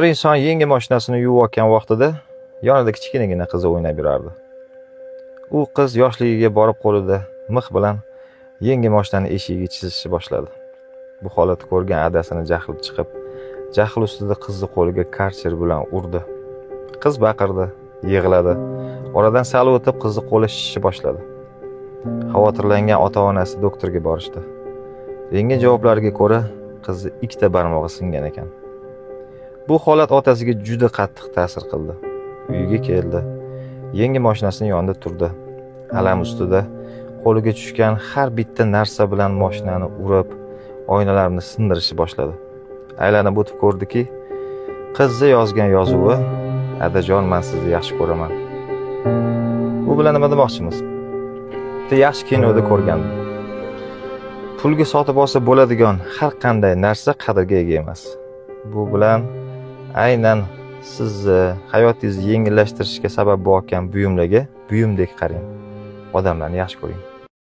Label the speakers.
Speaker 1: Bir inson yengil mashinasini yuvayotgan vaqtida yonida kichkinagina qizi o'ynab yurardi. U qiz yoshligiga borib qo'lida mix bilan yengil mashinani eshigiga chizishni boshladi. Bu holatni ko'rgan adasini jahli chiqib, jahl ustida qizni qo'liga karcher bilan urdi. Qiz baqirdi, yig'ladi. Oradan sal o'tib qizni qo'li shishishni boshladi. Xavotirlangan ota-onasi doktorga borishdi. Bergan javoblarga ko'ra, qizi ikkita barmog'i singan ekan. Bu holat otasiga juda qattiq ta'sir qildi. Uyiga keldi. Yengil mashinasining yonida turdi. Alam ustida qo'liga tushgan har bitta narsa bilan mashinani urib, oynalarni sindirishni boshladi. Aylanib o'tib ko'rdiki, qizi yozgan yozuvi: "Adajon, men sizni yaxshi ko'raman." Bu bilan nima demoqchimiz? Bitta yaxshi kinoda ko'rgandim. Pulga sotib olsa bo'ladigan har qanday narsa qadrga ega emas. Bu bilan aynan sizni hayotingizni yengillashtirishga sabab bo'lgan buyumlarga buyumdek qarang. Odamlarni yaxshi ko'ring.